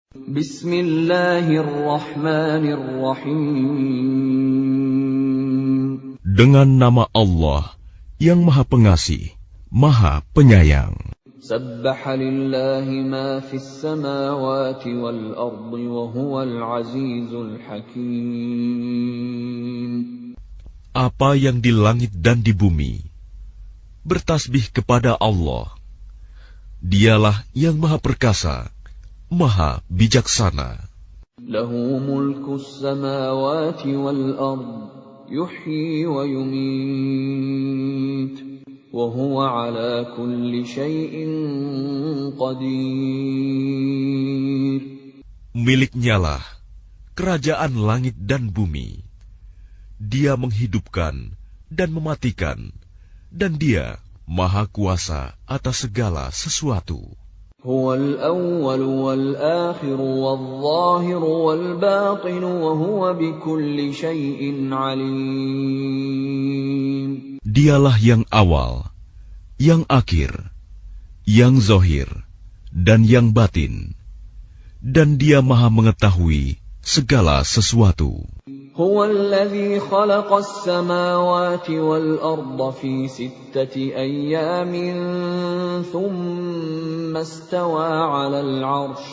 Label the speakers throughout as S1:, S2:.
S1: Bismillahirrahmanirrahim.
S2: Dengan nama Allah yang Maha Pengasih, Maha Penyayang.
S1: Sabbaha lillahi ma fis samawati wal ardi wa huwal azizul hakim.
S2: Apa yang di langit dan di bumi bertasbih kepada Allah. Dialah yang Maha Perkasa, Maha Bijaksana.
S1: Lahu mulkus samawati wal ardi yuhyi wa yumit wa huwa ala kulli syai'in qadir.
S2: Miliknyalah kerajaan langit dan bumi. Dia menghidupkan dan mematikan, dan Dia Maha Kuasa atas segala sesuatu.
S1: Huwal awwal wal akhir wal zahir wal batin wa huwa bikulli syai'in alim.
S2: Dialah yang awal, yang akhir, yang zahir, dan yang batin. Dan Dia Maha mengetahui segala sesuatu.
S1: هو الذي خلق السماوات والأرض في 6 أيام ثم استوى على العرش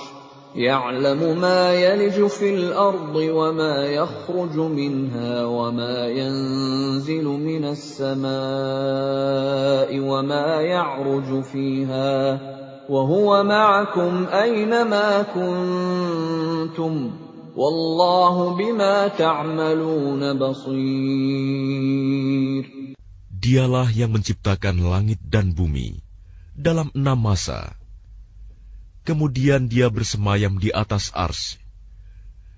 S1: يعلم ما يلج في الأرض وما يخرج منها وما ينزل من السماء وما يعرج فيها وهو معكم أينما كنتم Wallahu bima ta'maluna basir.
S2: Dialah yang menciptakan langit dan bumi dalam 6 masa. Kemudian Dia bersemayam di atas arsy.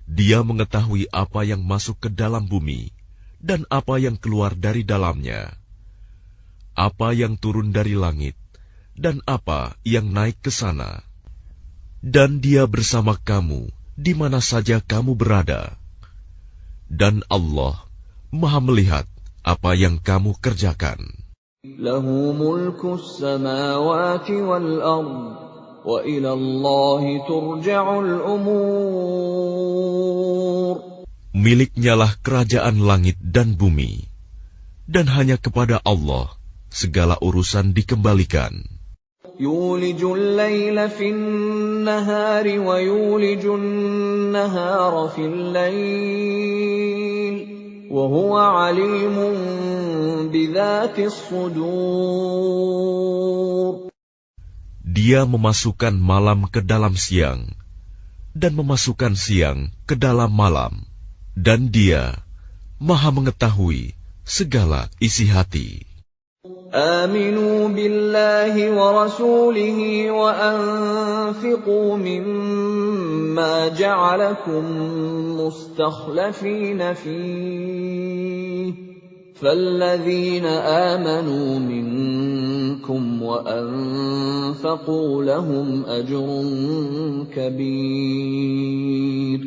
S2: Dia mengetahui apa yang masuk ke dalam bumi dan apa yang keluar dari dalamnya, apa yang turun dari langit dan apa yang naik ke sana. Dan Dia bersama kamu di mana saja kamu berada. Dan Allah Maha melihat apa yang kamu kerjakan.
S1: Lahu mulkus samawati wal ard wa ila Allahi turja'ul umur.
S2: Miliknyalah kerajaan langit dan bumi, dan hanya kepada Allah segala urusan dikembalikan.
S1: يولج الليل في النهار ويولج النهار في الليل وهو عليم بذات الصدور.
S2: Dia memasukkan malam ke dalam siang dan memasukkan siang ke dalam malam, dan Dia Maha mengetahui segala isi hati.
S1: آمنوا بالله ورسوله وأنفقوا مما جعلكم مستخلفين فيه فالذين آمنوا منكم وأنفقوا لهم أجر كبير.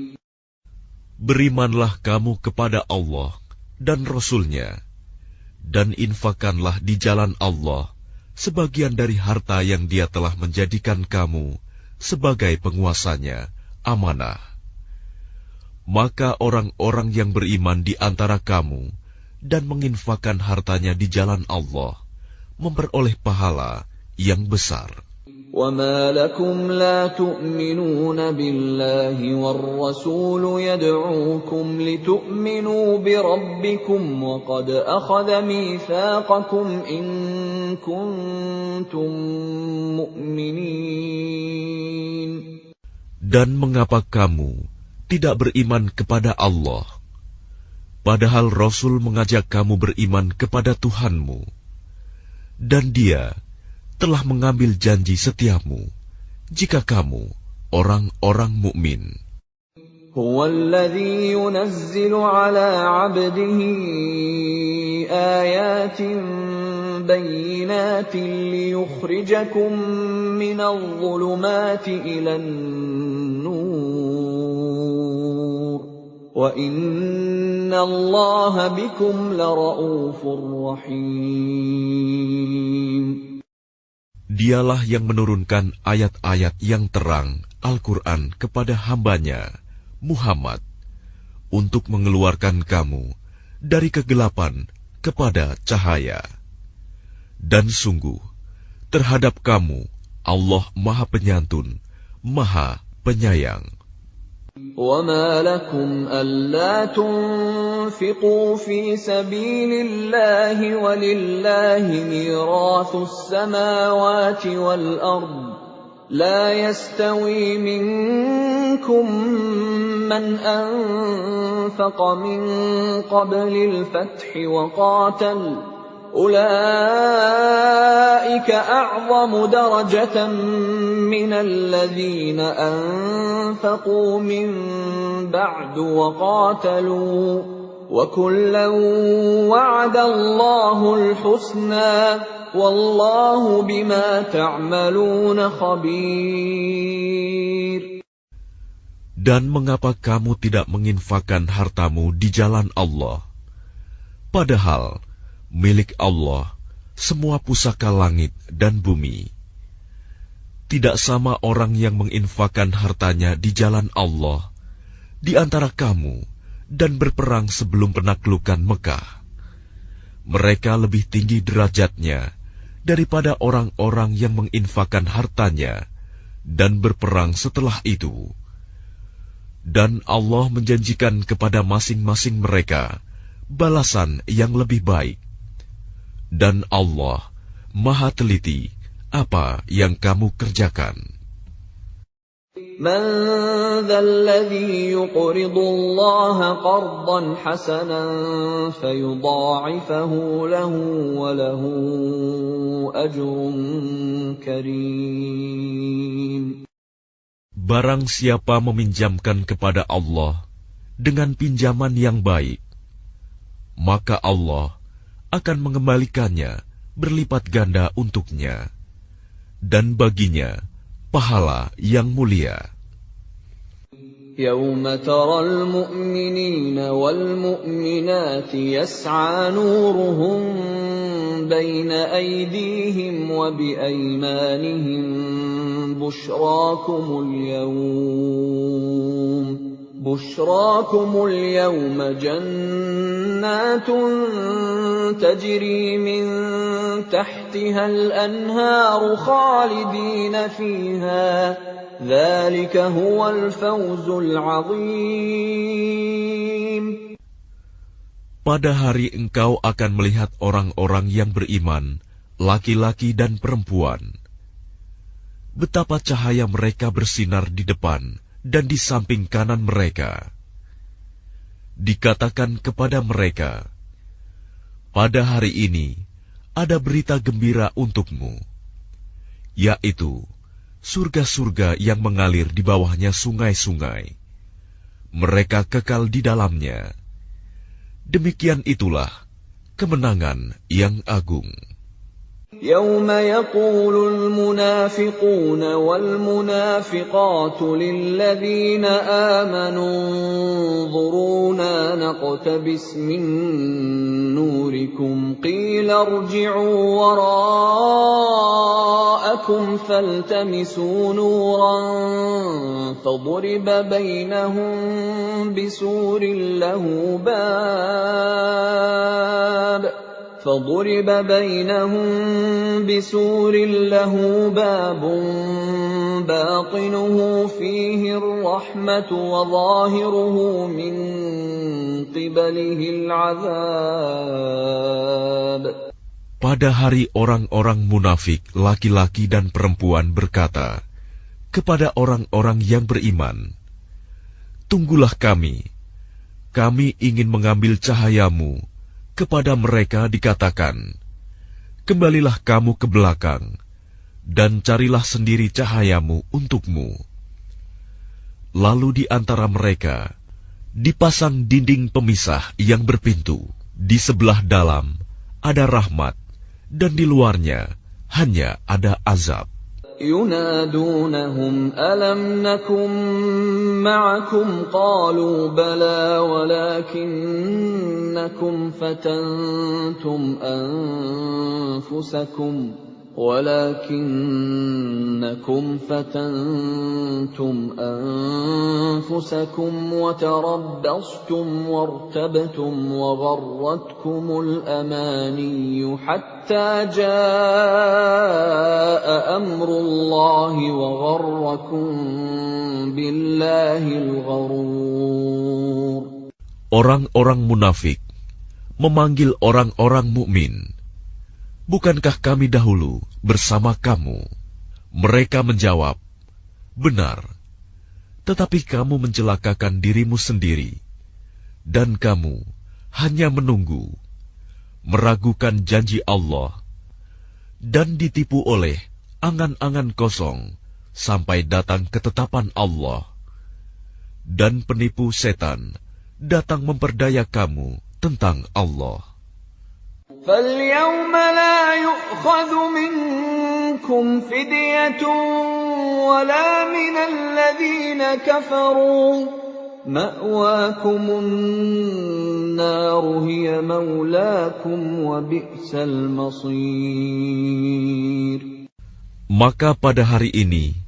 S2: Berimanlah kamu kepada Allah dan Rasul-Nya, dan infakkanlah di jalan Allah sebagian dari harta yang Dia telah menjadikan kamu sebagai penguasanya, amanah. Maka orang-orang yang beriman di antara kamu dan menginfakkan hartanya di jalan Allah memperoleh pahala yang besar.
S1: وَمَا لَكُمْ لَا تُؤْمِنُونَ بِاللَّهِ وَالرَّسُولُ يَدْعُوكُمْ لِتُؤْمِنُوا بِرَبِّكُمْ وَقَدْ أَخَذَ مِيثَاقَكُمْ إِن كُنتُم مُّؤْمِنِينَ.
S2: Dan mengapa kamu tidak beriman kepada Allah, padahal Rasul mengajak kamu beriman kepada Tuhanmu, dan Dia telah mengambil janji setiamu jika kamu orang-orang mukmin.
S1: هو الذي ينزل على عبده آيات بينات ليخرجكم من الظلمات إلى النور وإن الله بكم لرؤوف رحيم.
S2: Dialah yang menurunkan ayat-ayat yang terang Al-Quran kepada hambanya, Muhammad, untuk mengeluarkan kamu dari kegelapan kepada cahaya. Dan sungguh, terhadap kamu, Allah Maha Penyantun, Maha Penyayang.
S1: وَمَا لَكُمْ أَلَّا تُنْفِقُوا فِي سَبِيلِ اللَّهِ وَلِلَّهِ مِيرَاثُ السَّمَاوَاتِ وَالْأَرْضِ لَا يَسْتَوِي مِنكُم مَّنْ أَنفَقَ مِن قَبْلِ الْفَتْحِ وَقَاتَلَ أُولَئِكَ أَعْظَمُ دَرَجَةً مِّنَ الَّذِينَ أَنفَقُوا مِن بَعْدُ وَقَاتَلُوا وَكُلًّا وَعَدَ اللَّهُ الْحُسْنَى وَاللَّهُ بِمَا تَعْمَلُونَ خَبِيرٌ.
S2: Dan mengapa kamu tidak menginfakkan hartamu di jalan Allah? Padahal milik Allah semua pusaka langit dan bumi. Tidak sama orang yang menginfakkan hartanya di jalan Allah di antara kamu dan berperang sebelum penaklukan Mekah. Mereka lebih tinggi derajatnya daripada orang-orang yang menginfakkan hartanya dan berperang setelah itu. Dan Allah menjanjikan kepada masing-masing mereka balasan yang lebih baik. Dan Allah Maha teliti apa yang kamu kerjakan.
S1: مَنْ ذَا الَّذِي يُقْرِضُ اللَّهَ قَرْضًا حَسَنًا فَيُضَاعِفَهُ لَهُ وَلَهُ أَجْرٌ كَرِيمٌ.
S2: Barang siapa meminjamkan kepada Allah dengan pinjaman yang baik, maka Allah akan mengembalikannya berlipat ganda untuknya, dan baginya pahala yang mulia.
S1: يَوْمَ تَرَى الْمُؤْمِنِينَ وَالْمُؤْمِنَاتِ يَسْعَى نُورُهُم بَيْنَ أَيْدِيهِمْ وَبِأَيْمَانِهِمْ بُشْرَاكُمُ الْيَوْمَ جَنَّاتٌ تَجْرِي مِن تَحْتِهَا الْأَنْهَارُ خَالِدِينَ فِيهَا ذَلِكَ هُوَ الْفَوْزُ الْعَظِيمُ.
S2: Pada hari engkau akan melihat orang-orang yang beriman, laki-laki dan perempuan. Betapa cahaya mereka bersinar di depan dan di samping kanan mereka. Dikatakan kepada mereka, pada hari ini ada berita gembira untukmu, yaitu surga-surga yang mengalir di bawahnya sungai-sungai. Mereka kekal di dalamnya. Demikian itulah kemenangan yang agung.
S1: يَوْمَ يَقُولُ الْمُنَافِقُونَ وَالْمُنَافِقَاتُ لِلَّذِينَ آمَنُوا انظُرُونَا نَقْتَبِسْ مِن نُّورِكُمْ قِيلَ ارْجِعُوا وَرَاءَكُمْ فَالْتَمِسُوا نُورًا فَضُرِبَ بَيْنَهُم بِسُورٍ لَهُ بَابٌ بَاطِنُهُ فِيهِ الرَّحْمَةُ وَظَاهِرُهُ مِن قِبَلِهِ الْعَذَابُ.
S2: Pada hari orang-orang munafik, laki-laki dan perempuan berkata kepada orang-orang yang beriman, "Tunggulah kami ingin mengambil cahayamu." Kepada mereka dikatakan, "Kembalilah kamu ke belakang, dan carilah sendiri cahayamu untukmu." Lalu di antara mereka dipasang dinding pemisah yang berpintu. Di sebelah dalam ada rahmat, dan di luarnya hanya ada azab.
S1: يُنَادُونَهُمْ أَلَمْ نَكُن مَّعَكُمْ قَالُوا بَلَىٰ وَلَٰكِنَّكُمْ فَتَنتُمْ أَنفُسَكُمْ ولكنكم فتنتم أنفسكم وتربصتم وارتبتم وغرتكم الأماني حتى جاء أمر الله وغركم بالله الغرور.
S2: Orang-orang munafik memanggil orang-orang mukmin, "Bukankah kami dahulu bersama kamu?" Mereka menjawab, "Benar, tetapi kamu mencelakakan dirimu sendiri, dan kamu hanya menunggu, meragukan janji Allah, dan ditipu oleh angan-angan kosong sampai datang ketetapan Allah. Dan penipu setan datang memperdaya kamu tentang Allah."
S1: فَالْيَوْمَ لَا يُؤْخَذُ مِنكُمْ فِدْيَةٌ وَلَا مِنَ الَّذِينَ كَفَرُوا مَأْوَاكُمُ النَّارُ هِيَ مَوْلَاكُمْ وَبِئْسَ الْمَصِيرُ.
S2: Maka pada hari ini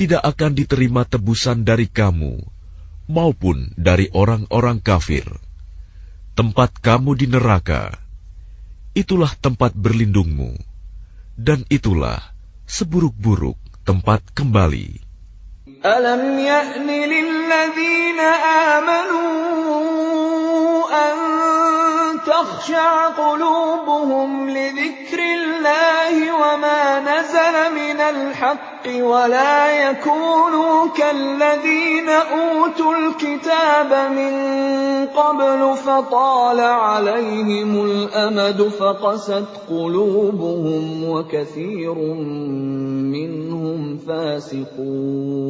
S2: tidak akan diterima tebusan dari kamu maupun dari orang-orang kafir. Tempat kamu di neraka, itulah tempat berlindungmu, dan itulah seburuk-buruk tempat kembali.
S1: Alam ya'ni lilladzina amanu an takhsha'a qulubuhum li dzikrillahi wa ma nazala minal haqqi wa la yakunu kalladzina utul kitaba min قبل فطال عليهم الأمد فقست قلوبهم وكثير منهم فاسقون.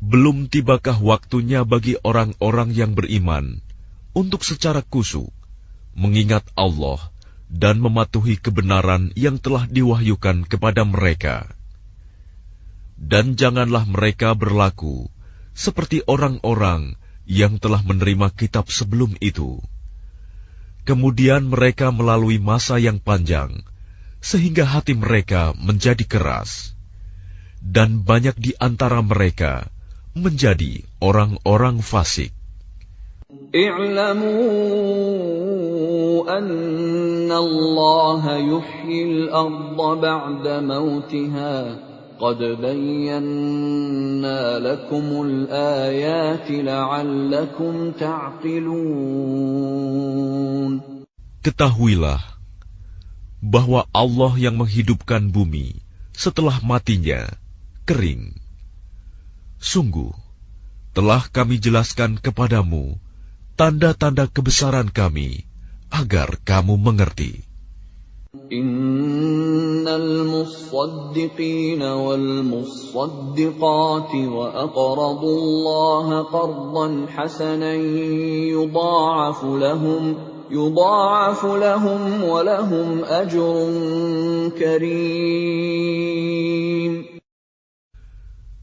S2: Belum tibakah waktunya bagi orang-orang yang beriman untuk secara khusyuk mengingat Allah dan mematuhi kebenaran yang telah diwahyukan kepada mereka. Dan janganlah mereka berlaku seperti orang-orang yang telah menerima kitab sebelum itu. Kemudian mereka melalui masa yang panjang, sehingga hati mereka menjadi keras. Dan banyak di antara mereka menjadi orang-orang fasik.
S1: I'lamu anna Allah yuhyil arda ba'da mautiha. قَدْ بَيَّنَّا لَكُمُ الْآيَاتِ لَعَلَّكُمْ تَعْقِلُونَ.
S2: Ketahuilah bahwa Allah yang menghidupkan bumi setelah matinya kering. Sungguh, telah kami jelaskan kepadamu tanda-tanda kebesaran kami agar kamu mengerti.
S1: Innal musaddiqina wal musaddiqati wa aqradu Allaha qardan hasanan yudha'afu lahum wa lahum ajrun karim.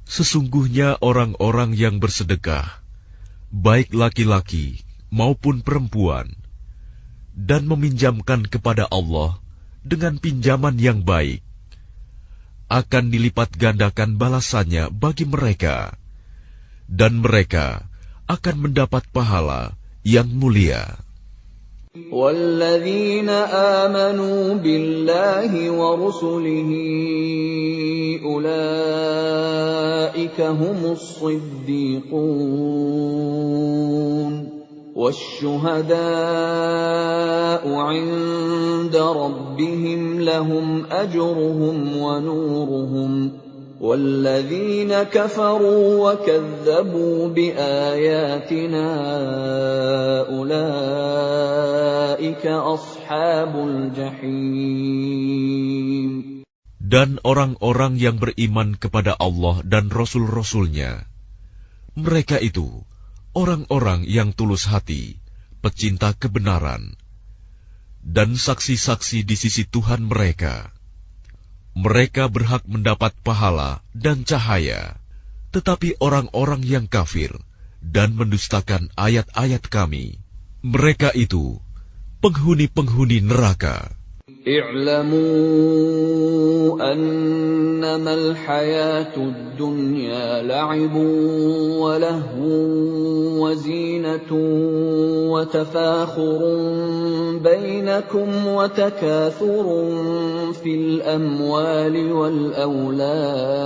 S2: Sesungguhnya orang-orang yang bersedekah, baik laki-laki maupun perempuan, dan meminjamkan kepada Allah dengan pinjaman yang baik, akan dilipat gandakan balasannya bagi mereka, dan mereka akan mendapat pahala yang mulia.
S1: وَالَّذِينَ آمَنُوا بِاللَّهِ وَرُسُلِهِ أُولَئِكَ هُمُ الصِّدِّيقُونَ وَالشُّهَدَاءُ عِندَ رَبِّهِمْ لَهُمْ أَجْرُهُمْ وَنُورُهُمْ وَالَّذِينَ كَفَرُوا وَكَذَّبُوا بِآيَاتِنَا أُولَئِكَ أَصْحَابُ الْجَحِيمِ.
S2: Dan orang-orang yang beriman kepada Allah dan Rasul-Rasulnya, mereka itu orang-orang yang tulus hati, pecinta kebenaran, dan saksi-saksi di sisi Tuhan mereka. Mereka berhak mendapat pahala dan cahaya, tetapi orang-orang yang kafir dan mendustakan ayat-ayat kami, mereka itu penghuni-penghuni neraka.
S1: اعلموا أنما الحياة الدنيا لعب ولهو وزينة وتفاخر بينكم وتكاثر في الأموال والأولاد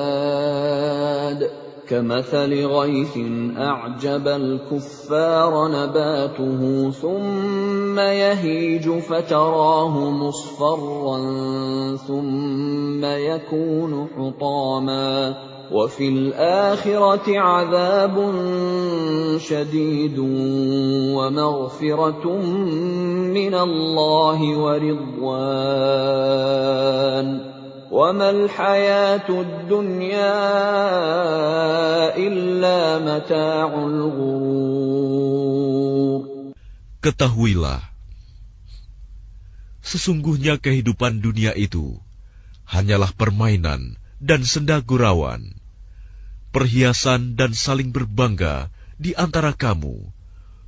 S1: كمثل غيث أعجب الكفار نباته ثم يهيج فتراه مصفرا ثم يكون حطاما وفي الآخرة عذاب شديد ومغفرة من الله ورضوان وما الحياة الدنيا إلا متاع الغرور.
S2: Ketahuilah, sesungguhnya kehidupan dunia itu hanyalah permainan dan senda gurauan, perhiasan dan saling berbangga di antara kamu,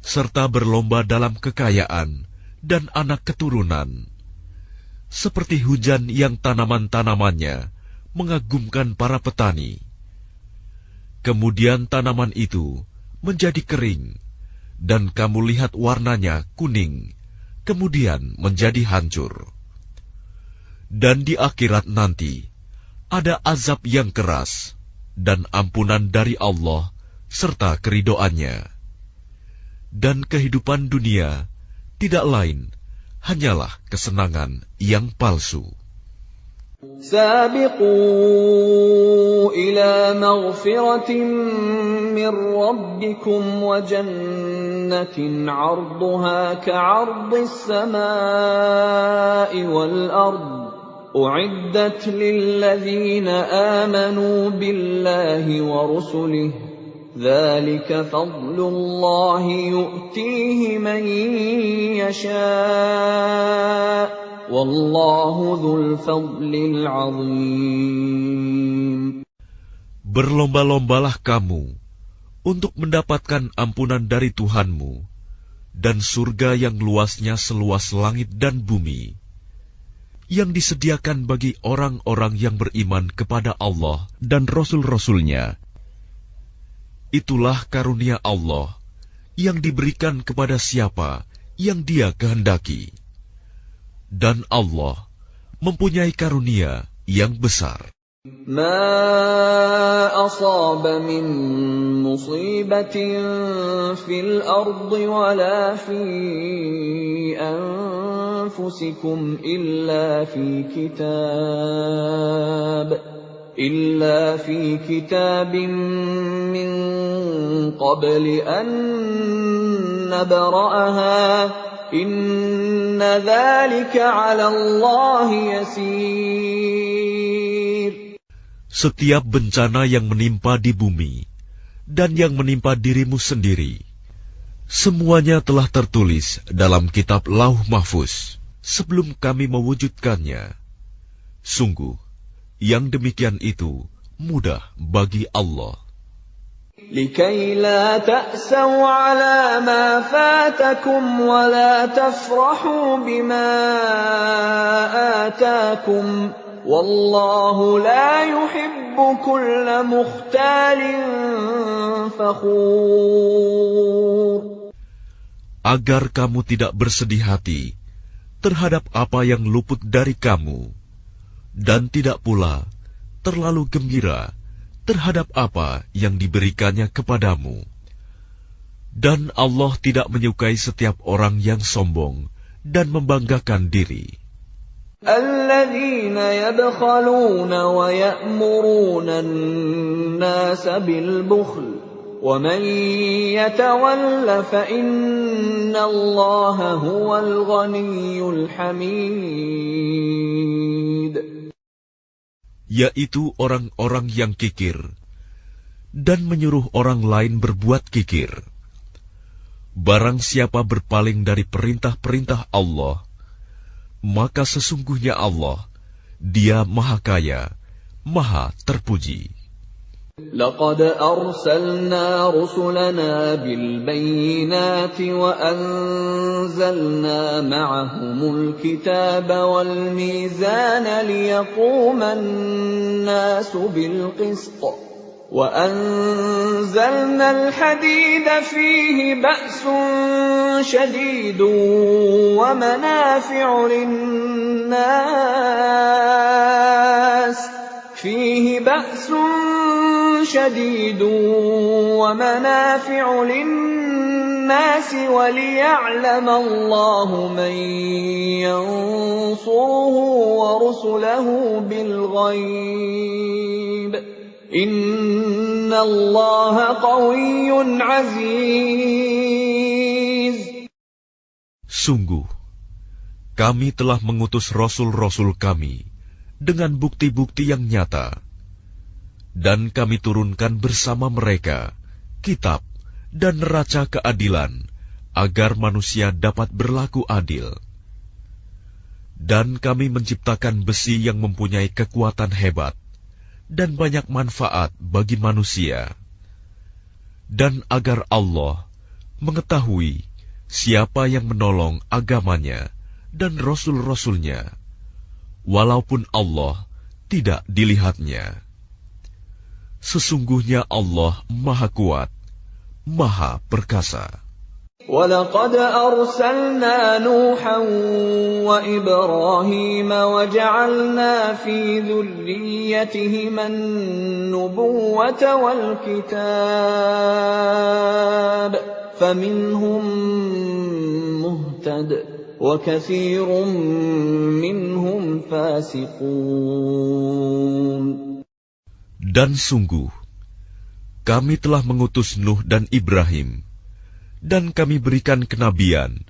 S2: serta berlomba dalam kekayaan dan anak keturunan. Seperti hujan yang tanaman-tanamannya mengagumkan para petani. Kemudian tanaman itu menjadi kering, dan kamu lihat warnanya kuning, kemudian menjadi hancur. Dan di akhirat nanti, ada azab yang keras, dan ampunan dari Allah, serta keridoannya. Dan kehidupan dunia tidak lain hanyalah kesenangan yang palsu.
S1: سابقوا إلى مغفرة من ربكم وجنة عرضها كعرض السماء والأرض أعدت للذين آمنوا بالله ورسله ذلك فضل الله يؤتيه من يشاء والله ذو الفضل العظيم.
S2: Berlomba-lombalah kamu untuk mendapatkan ampunan dari Tuhanmu dan surga yang luasnya seluas langit dan bumi, yang disediakan bagi orang-orang yang beriman kepada Allah dan Rasul-Rasulnya. Itulah karunia Allah yang diberikan kepada siapa yang Dia kehendaki. Dan Allah mempunyai karunia yang besar.
S1: ما أصاب من مصيبة في الأرض ولا في أنفسكم إلا في كتاب من قبل أن نبرأها إن ذلك على الله يسير.
S2: Setiap bencana yang menimpa di bumi dan yang menimpa dirimu sendiri, semuanya telah tertulis dalam kitab Lauh Mahfuz sebelum kami mewujudkannya. Sungguh, yang demikian itu mudah bagi Allah.
S1: لكي لا تأسوا على ما فاتكم ولا تفرحوا بما آتاكم والله لا يحب كل مختال فخور.
S2: Agar kamu tidak bersedih hati terhadap apa yang luput dari kamu, dan tidak pula terlalu gembira terhadap apa yang diberikannya kepadamu. Dan Allah tidak menyukai setiap orang yang sombong dan membanggakan diri.
S1: الذين يبخلون ويأمرون الناس بالبخل ومن يتول فإن الله هو الغني الحميد.
S2: Yaitu orang-orang yang kikir dan menyuruh orang lain berbuat kikir. Barang siapa berpaling dari perintah-perintah Allah, maka sesungguhnya Allah, Dia Maha Kaya, Maha Terpuji.
S1: لقد أرسلنا رسلنا بالبينات وأنزلنا معهم الكتاب والميزان ليقوم الناس بالقسط وأنزلنا الحديد فيه بأس شديد ومنافع للناس وليعلم الله من ينصره ورسله بالغيب إن الله قوي عزيز.
S2: Sungguh, kami telah mengutus rasul-rasul kami dengan bukti-bukti yang nyata, dan kami turunkan bersama mereka kitab dan neraca keadilan agar manusia dapat berlaku adil. Dan kami menciptakan besi yang mempunyai kekuatan hebat dan banyak manfaat bagi manusia, dan agar Allah mengetahui siapa yang menolong agamanya dan rasul-rasulnya, walaupun Allah tidak dilihatnya. Sesungguhnya Allah Maha Kuat, Maha Perkasa.
S1: وَلَقَدْ أَرْسَلْنَا نُوحًا وَإِبْرَاهِيمَ وَجَعَلْنَا فِي ذُرِّيَّتِهِمَا النُّبُوَّةَ وَالْكِتَابَ فَمِنْهُم مُّهْتَدٍ وَكَثِيرٌ مِّنْهُمْ فَاسِقُونَ.
S2: Dan sungguh, kami telah mengutus Nuh dan Ibrahim, dan kami berikan kenabian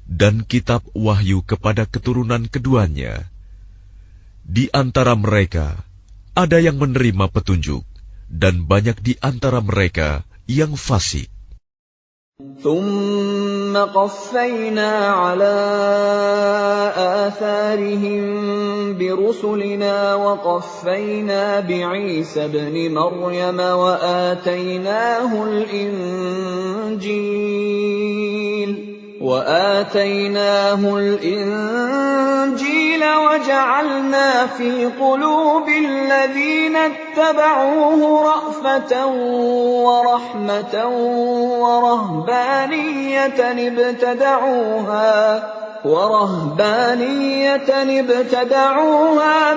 S2: dan kitab wahyu kepada keturunan keduanya. Di antara mereka ada yang menerima petunjuk, dan banyak di antara mereka yang fasik.
S1: ثُمَّ قَفَّيْنَا عَلَى آثَارِهِم بِرُسُلِنَا وَقَفَّيْنَا بِعِيسَى ابْنِ مَرْيَمَ وآتيناه الإنجيل وجعلنا في قلوب الذين اتبعوه رأفة ورحمة ورهبانية ابتدعوها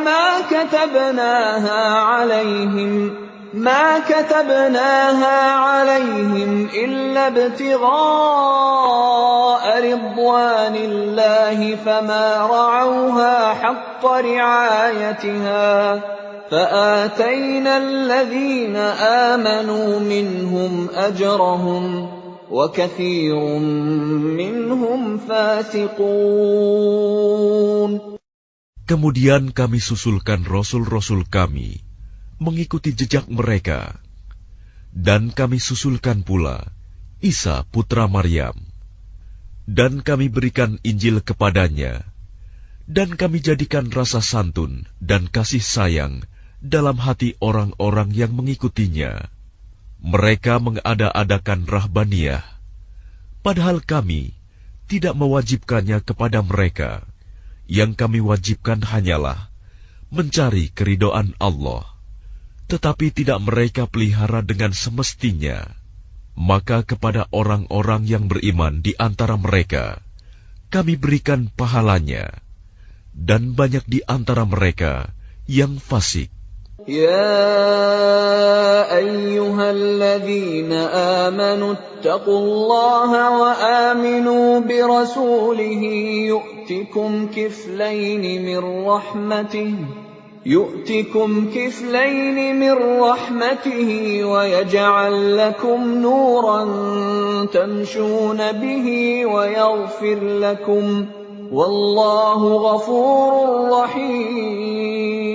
S1: ما كتبناها عليهم إلا ابتغاء رضوان الله فما رعوها حق رعايتها فآتينا الذين آمنوا منهم أجرهم وكثير منهم فاسقون.
S2: Kemudian kami susulkan rasul-rasul kami mengikuti jejak mereka, dan kami susulkan pula Isa putra Maryam, dan kami berikan Injil kepadanya, dan kami jadikan rasa santun dan kasih sayang dalam hati orang-orang yang mengikutinya. Mereka mengada-adakan rahbaniyah, padahal kami tidak mewajibkannya kepada mereka. Yang kami wajibkan hanyalah mencari keridhaan Allah. Tetapi tidak mereka pelihara dengan semestinya. Maka kepada orang-orang yang beriman di antara mereka, kami berikan pahalanya, dan banyak di antara mereka yang fasik.
S1: Ya ayyuhalladzina amanu ittaqullaha wa aminu birasulihi yu'tikum kiflaini min rahmatihi يؤتكم كفلين من رحمته ويجعل لكم نورا تمشون به ويغفر لكم والله غفور رحيم.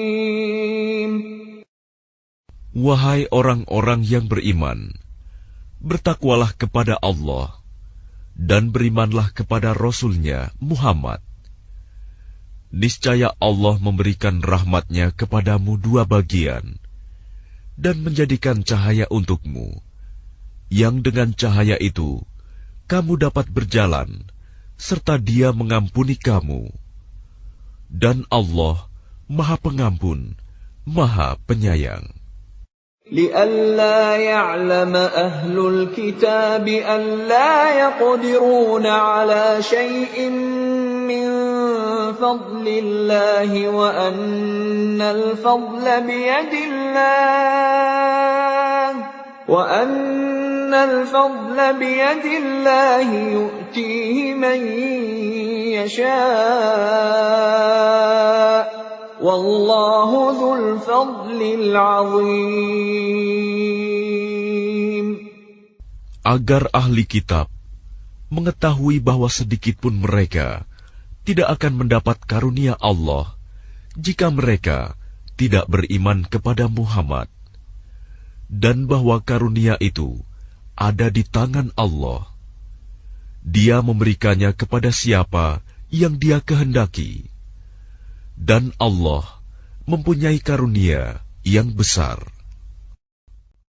S2: Wahai orang-orang yang beriman, bertakwalah kepada Allah dan berimanlah kepada Rasul-Nya Muhammad. Niscaya Allah memberikan rahmat-Nya kepadamu dua bagian, dan menjadikan cahaya untukmu, yang dengan cahaya itu kamu dapat berjalan, serta Dia mengampuni kamu. Dan Allah Maha Pengampun, Maha Penyayang.
S1: لئلا يعلم أهل الكتاب ألا يقدرون على شيء من فضل الله وأن الفضل بيد الله يؤتيه من يشاء والله ذو الفضل العظيم.
S2: Agar ahli kitab mengetahui bahwa sedikitpun mereka tidak akan mendapat karunia Allah jika mereka tidak beriman kepada Muhammad, dan bahwa karunia itu ada di tangan Allah. Dia memberikannya kepada siapa yang Dia kehendaki. Dan Allah mempunyai karunia yang besar.